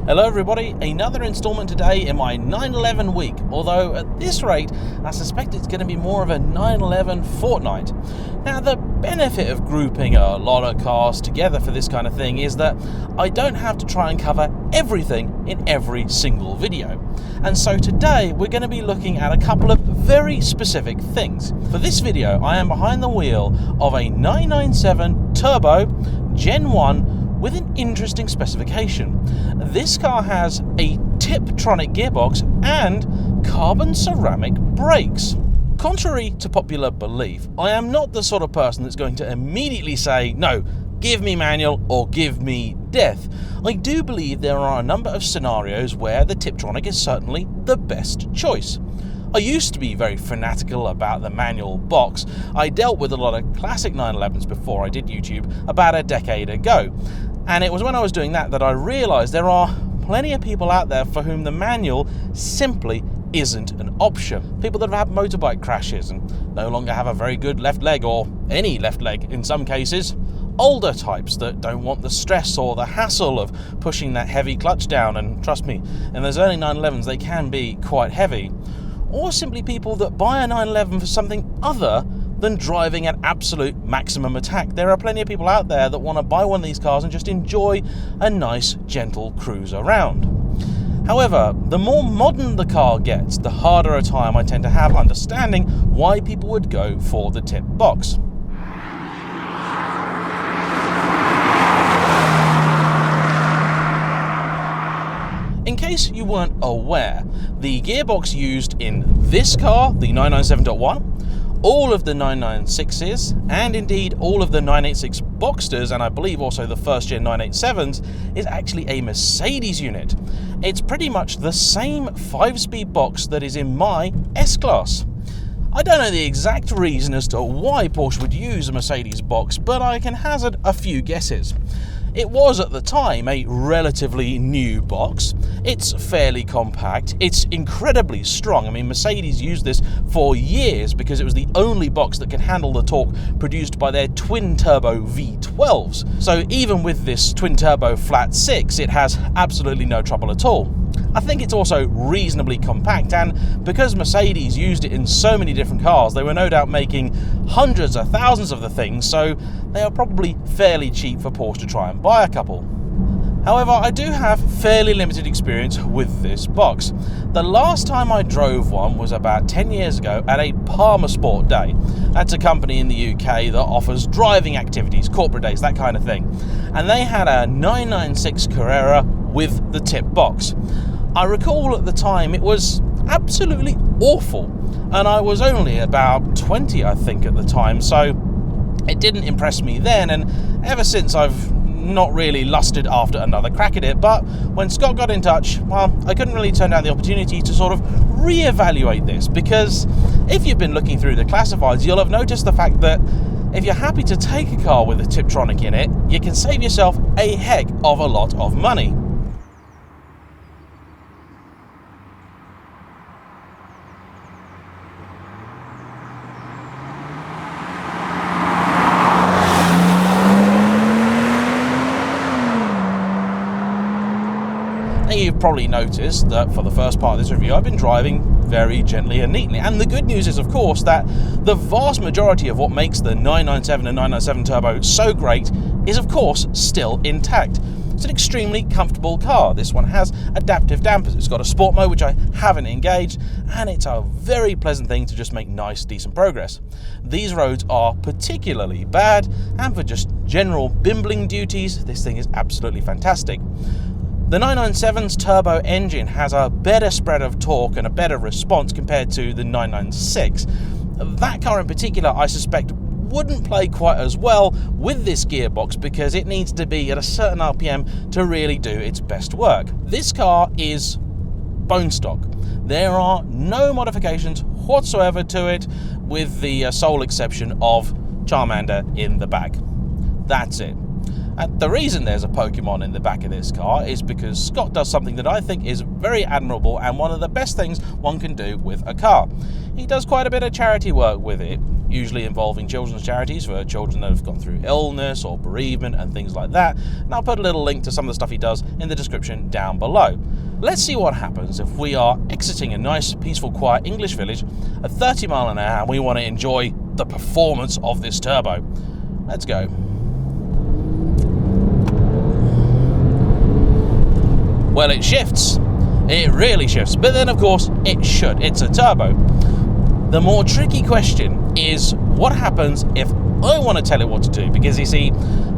Hello everybody, another installment today in my 9/11 week, although at this rate I suspect it's going to be more of a 9/11 fortnight. Now the benefit of grouping a lot of cars together for this kind of thing is that I don't have to try and cover everything in every single video. And so today we're going to be looking at a couple of very specific things. For this video I am behind the wheel of a 997 Turbo Gen 1 with an interesting specification. This car has a Tiptronic gearbox and carbon ceramic brakes. Contrary to popular belief, I am not the sort of person that's going to immediately say, no, give me manual or give me death. I do believe there are a number of scenarios where the Tiptronic is certainly the best choice. I used to be very fanatical about the manual box. I dealt with a lot of classic 911s before I did YouTube about a decade ago. And it was when I was doing that I realised there are plenty of people out there for whom the manual simply isn't an option. People that have had motorbike crashes and no longer have a very good left leg, or any left leg in some cases. Older types that don't want the stress or the hassle of pushing that heavy clutch down, and trust me, in those early 911s they can be quite heavy. Or simply people that buy a 911 for something other than driving at absolute maximum attack. There are plenty of people out there that want to buy one of these cars and just enjoy a nice gentle cruise around. However, the more modern the car gets, the harder a time I tend to have understanding why people would go for the tip box. In case you weren't aware, the gearbox used in this car, the 997.1, all of the 996s, and indeed all of the 986 Boxsters, and I believe also the first gen 987s, is actually a Mercedes unit. It's pretty much the same 5-speed box that is in my S-Class. I don't know the exact reason as to why Porsche would use a Mercedes box, but I can hazard a few guesses. It was at the time a relatively new box. It's fairly compact. It's incredibly strong. I mean, Mercedes used this for years because it was the only box that could handle the torque produced by their twin-turbo V12s. So even with this twin-turbo flat 6, it has absolutely no trouble at all. I think it's also reasonably compact, and because Mercedes used it in so many different cars, they were no doubt making hundreds of thousands of the things, so they are probably fairly cheap for Porsche to try and buy a couple. However, I do have fairly limited experience with this box. The last time I drove one was about 10 years ago at a Palmer Sport Day. That's a company in the UK that offers driving activities, corporate days, that kind of thing. And they had a 996 Carrera with the tip box. I recall at the time it was absolutely awful, and I was only about 20 I think at the time, so it didn't impress me then, and ever since I've not really lusted after another crack at it. But when Scott got in touch, well, I couldn't really turn down the opportunity to sort of re-evaluate this, because if you've been looking through the classifieds, you'll have noticed the fact that if you're happy to take a car with a Tiptronic in it, you can save yourself a heck of a lot of money. You've probably noticed that for the first part of this review I've been driving very gently and neatly, and the good news is of course that the vast majority of what makes the 997 and 997 Turbo so great is of course still intact. It's an extremely comfortable car. This one has adaptive dampers, it's got a sport mode which I haven't engaged, and it's a very pleasant thing to just make nice decent progress. These roads are particularly bad, and for just general bimbling duties this thing is absolutely fantastic. The 997's turbo engine has a better spread of torque and a better response compared to the 996. That car in particular, I suspect, wouldn't play quite as well with this gearbox because it needs to be at a certain RPM to really do its best work. This car is bone stock. There are no modifications whatsoever to it, with the sole exception of Charmander in the back. That's it. And the reason there's a Pokemon in the back of this car is because Scott does something that I think is very admirable and one of the best things one can do with a car. He does quite a bit of charity work with it. usually involving children's charities for children that have gone through illness or bereavement and things like that. And I'll put a little link to some of the stuff he does in the description down below. Let's see what happens if we are exiting a nice, peaceful, quiet English village at 30 miles an hour and we want to enjoy the performance of this turbo. Let's go. Well, it shifts. It really shifts. But then, of course, it should. It's a turbo. The more tricky question is what happens if I want to tell it what to do? Because, you see,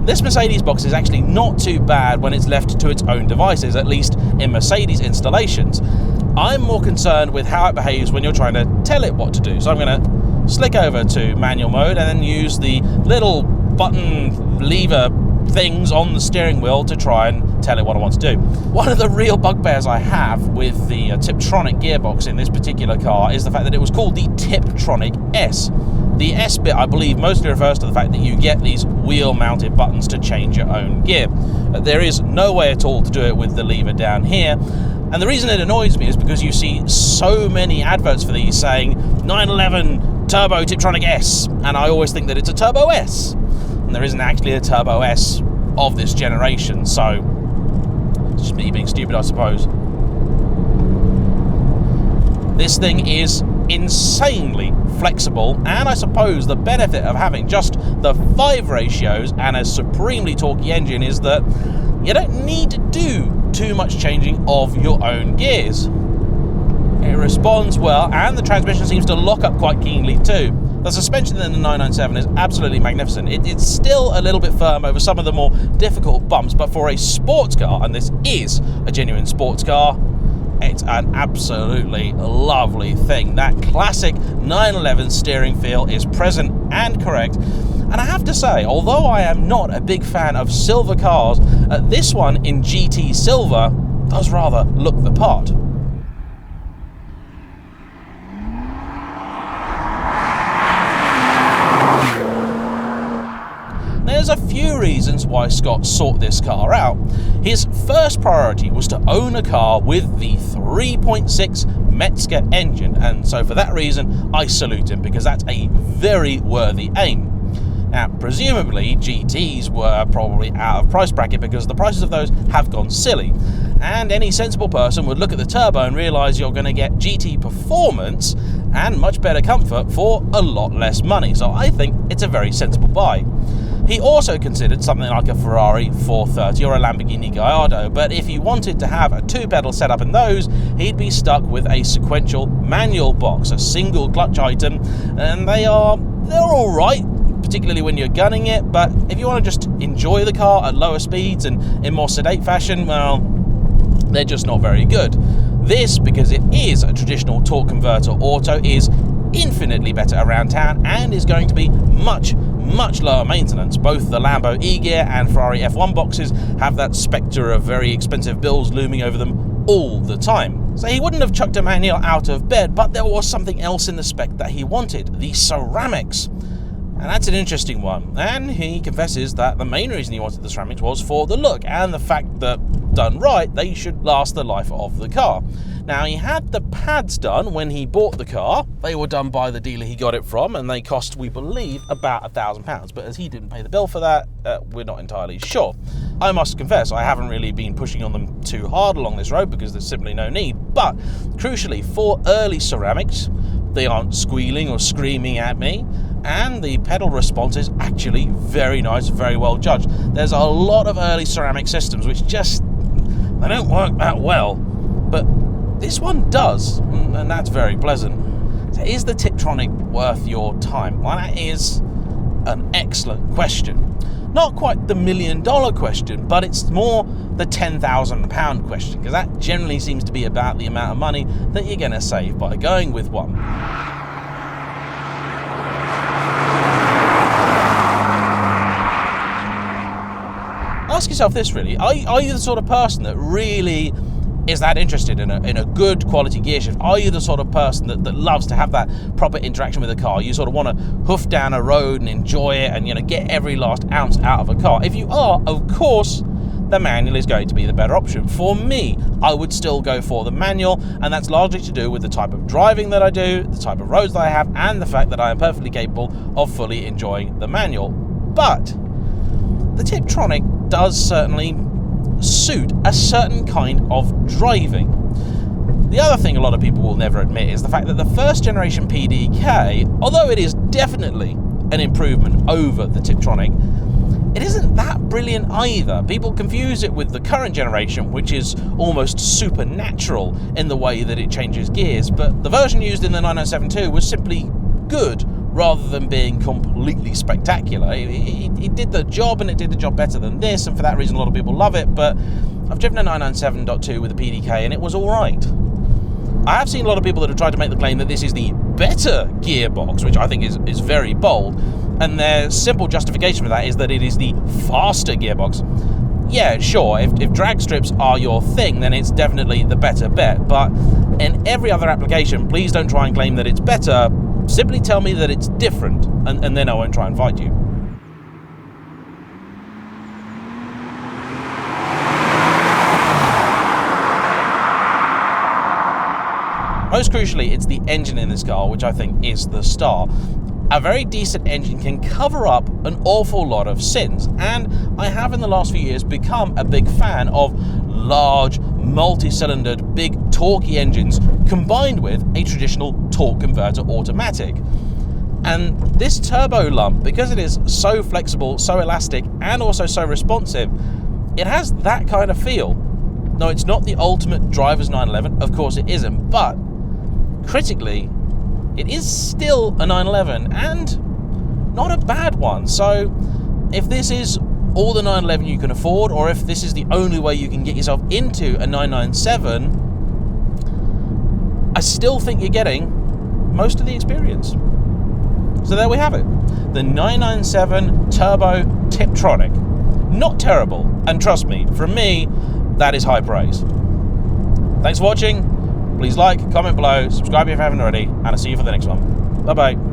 this Mercedes box is actually not too bad when it's left to its own devices, at least in Mercedes installations. I'm more concerned with how it behaves when you're trying to tell it what to do. So I'm going to slick over to manual mode and then use the little button lever things on the steering wheel to try and tell it what I want to do. One of the real bugbears I have with the Tiptronic gearbox in this particular car is the fact that it was called the Tiptronic S. The S bit, I believe, mostly refers to the fact that you get these wheel-mounted buttons to change your own gear. There is no way at all to do it with the lever down here. And the reason it annoys me is because you see so many adverts for these saying 911 Turbo Tiptronic S, and I always think that it's a Turbo S. And there isn't actually a Turbo S of this generation, so it's just me being stupid, I suppose. This thing is insanely flexible, and I suppose the benefit of having just the 5 ratios and a supremely torquey engine is that you don't need to do too much changing of your own gears. It responds well, and the transmission seems to lock up quite keenly too. The suspension in the 997 is absolutely magnificent. It's still a little bit firm over some of the more difficult bumps, but for a sports car, and this is a genuine sports car, it's an absolutely lovely thing. That classic 911 steering feel is present and correct. And I have to say, although I am not a big fan of silver cars, this one in GT Silver does rather look the part. There's a few reasons why Scott sought this car out. His first priority was to own a car with the 3.6 Metzger engine, and so for that reason I salute him, because that's a very worthy aim. Now, presumably GTs were probably out of price bracket because the prices of those have gone silly, and any sensible person would look at the turbo and realise you're going to get GT performance and much better comfort for a lot less money, so I think it's a very sensible buy. He also considered something like a Ferrari 430 or a Lamborghini Gallardo, but if he wanted to have a 2-pedal setup in those, he'd be stuck with a sequential manual box, a single clutch item, and they're all right, particularly when you're gunning it, but if you want to just enjoy the car at lower speeds and in more sedate fashion, well, they're just not very good. This, because it is a traditional torque converter auto, is infinitely better around town and is going to be much lower maintenance. Both the Lambo E-Gear and Ferrari F1 boxes have that spectre of very expensive bills looming over them all the time. So he wouldn't have chucked a manual out of bed, but there was something else in the spec that he wanted, the ceramics. And that's an interesting one. And he confesses that the main reason he wanted the ceramics was for the look and the fact that, done right, they should last the life of the car. Now, he had the pads done when he bought the car. They were done by the dealer he got it from, and they cost, we believe, about £1,000. But as he didn't pay the bill for that, we're not entirely sure. I must confess, I haven't really been pushing on them too hard along this road because there's simply no need. But, crucially, for early ceramics, they aren't squealing or screaming at me, and the pedal response is actually very nice, very well judged. There's a lot of early ceramic systems which just, they don't work that well, but this one does, and that's very pleasant. So is the Tiptronic worth your time? Well, that is an excellent question. Not quite the $1 million question, but it's more the £10,000 question, because that generally seems to be about the amount of money that you're going to save by going with one. Ask yourself this, really. Are you the sort of person that really is that interested in a good quality gear shift? Are you the sort of person that loves to have that proper interaction with the car? You sort of want to hoof down a road and enjoy it and, get every last ounce out of a car. If you are, of course, the manual is going to be the better option. For me, I would still go for the manual, and that's largely to do with the type of driving that I do, the type of roads that I have, and the fact that I am perfectly capable of fully enjoying the manual. But the Tiptronic does certainly suit a certain kind of driving. The other thing a lot of people will never admit is the fact that the first generation PDK, although it is definitely an improvement over the Tiptronic, it isn't that brilliant either. People confuse it with the current generation, which is almost supernatural in the way that it changes gears, but the version used in the 997 was simply good rather than being completely spectacular. It did the job, and it did the job better than this, and for that reason a lot of people love it. But I've driven a 997.2 with a PDK and it was alright. I have seen a lot of people that have tried to make the claim that this is the better gearbox, which I think is very bold, and their simple justification for that is that it is the faster gearbox. Yeah, sure, if drag strips are your thing, then it's definitely the better bet, but in every other application, please don't try and claim that it's better. Simply tell me that it's different, and then I won't try and fight you. Most crucially, it's the engine in this car, which I think is the star. A very decent engine can cover up an awful lot of sins, and I have in the last few years become a big fan of large, multi-cylindered, big, torquey engines combined with a traditional torque converter automatic. And this turbo lump, because it is so flexible, so elastic, and also so responsive, it has that kind of feel. No, it's not the ultimate driver's 911, of course it isn't, but critically, it is still a 911 and not a bad one. So if this is all the 911 you can afford, or if this is the only way you can get yourself into a 997, I still think you're getting most of the experience. So there we have it. The 997 Turbo Tiptronic. Not terrible, and trust me, from me, that is high praise. Thanks for watching. Please like, comment below, subscribe if you haven't already, and I'll see you for the next one. Bye-bye.